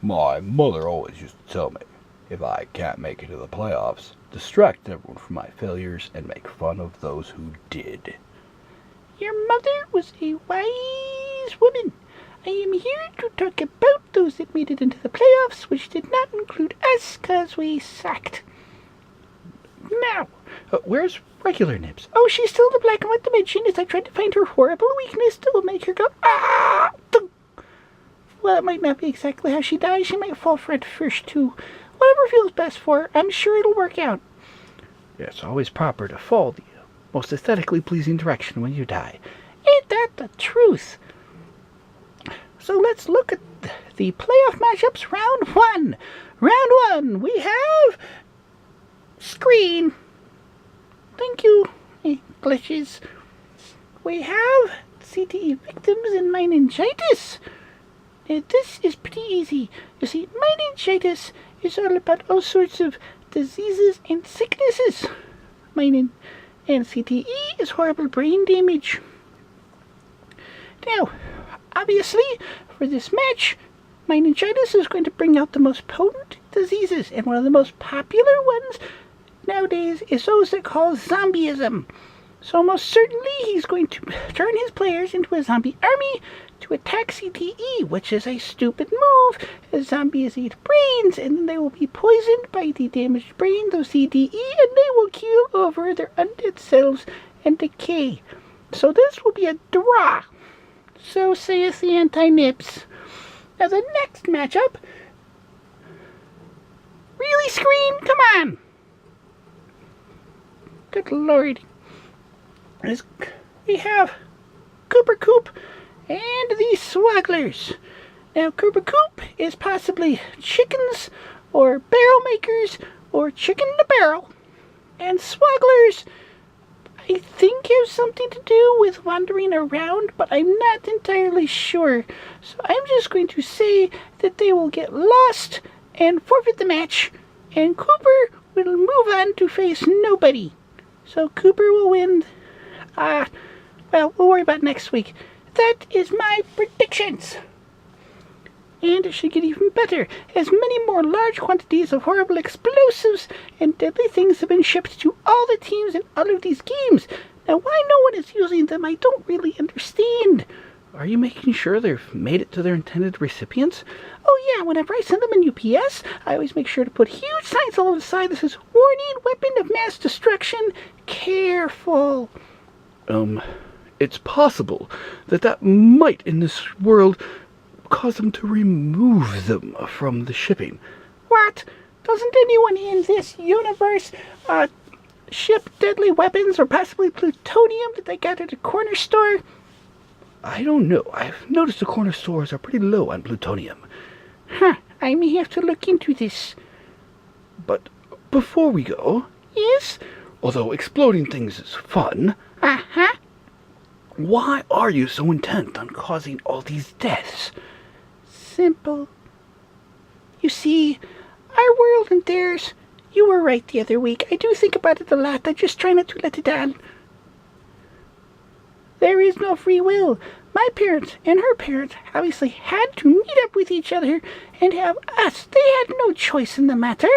My mother always used to tell me, if I can't make it to the playoffs, distract everyone from my failures and make fun of those who did. Your mother was a wise woman. I am here to talk about those that made it into the playoffs, which did not include us, 'cause we sucked. Now, Where's regular Nibs? oh, she's still in the black and white dimension as I tried to find her horrible weakness that will make her go, ah! Well, it might not be exactly how she dies. She might fall flat first, too. Whatever feels best for her, I'm sure it'll work out. It's always proper to fall the most aesthetically pleasing direction when you die. Ain't that the truth? So let's look at the playoff matchups. Round one. Round one, we have screen. Thank you, glitches. We have CTE victims and meningitis. Now, this is pretty easy. You see, meningitis is all about all sorts of diseases and sicknesses. And CTE is horrible brain damage. Now, obviously, for this match, meningitis is going to bring out the most potent diseases, and one of the most popular ones nowadays is those that cause zombieism. So most certainly he's going to turn his players into a zombie army to attack CTE, which is a stupid move, as zombies eat brains, and then they will be poisoned by the damaged brains of CTE, and they will keel over their undead selves and decay. So this will be a draw. So saith the anti-nips. Now the next matchup. Really, screen? Come on! Good lord. We have Cooper Coop and the Swagglers. Now, Cooper Coop is possibly chickens or barrel makers or chicken in a barrel. And Swagglers, I think, have something to do with wandering around, but I'm not entirely sure. So I'm just going to say that they will get lost and forfeit the match, and Cooper will move on to face nobody. So Cooper will win. Well, we'll worry about next week. That is my predictions. And it should get even better, as many more large quantities of horrible explosives and deadly things have been shipped to all the teams in all of these games. Now, why no one is using them, I don't really understand. Are you making sure they've made it to their intended recipients? Oh yeah, whenever I send them in UPS, I always make sure to put huge signs all over the side that says, "Warning, weapon of mass destruction, careful." It's possible that might, in this world, cause them to remove them from the shipping. What? Doesn't anyone in this universe, ship deadly weapons or possibly plutonium that they got at a corner store? I don't know. I've noticed the corner stores are pretty low on plutonium. I may have to look into this. But before we go... Yes? Although exploding things is fun... Why are you so intent on causing all these deaths? Simple. You see, our world and theirs, you were right the other week. I do think about it a lot. I just try not to let it on. There is no free will. My parents and her parents obviously had to meet up with each other and have us. They had no choice in the matter.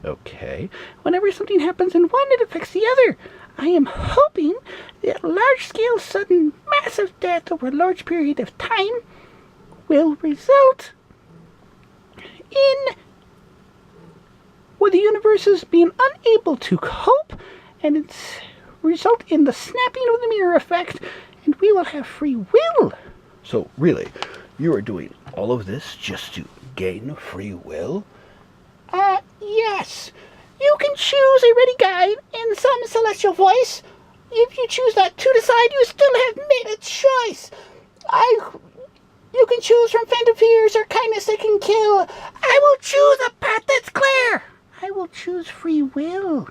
Okay. Whenever something happens in one, it affects the other. I am hoping that large-scale, sudden, massive death over a large period of time will result in the universes being unable to cope, and it's result in the snapping of the mirror effect, and we will have free will. So, really, you are doing all of this just to gain free will? Yes. You can choose a ready guide in some celestial voice. If you choose not to decide, you still have made a choice. You can choose from phantom fears or kindness that can kill. I will choose a path that's clear. I will choose free will.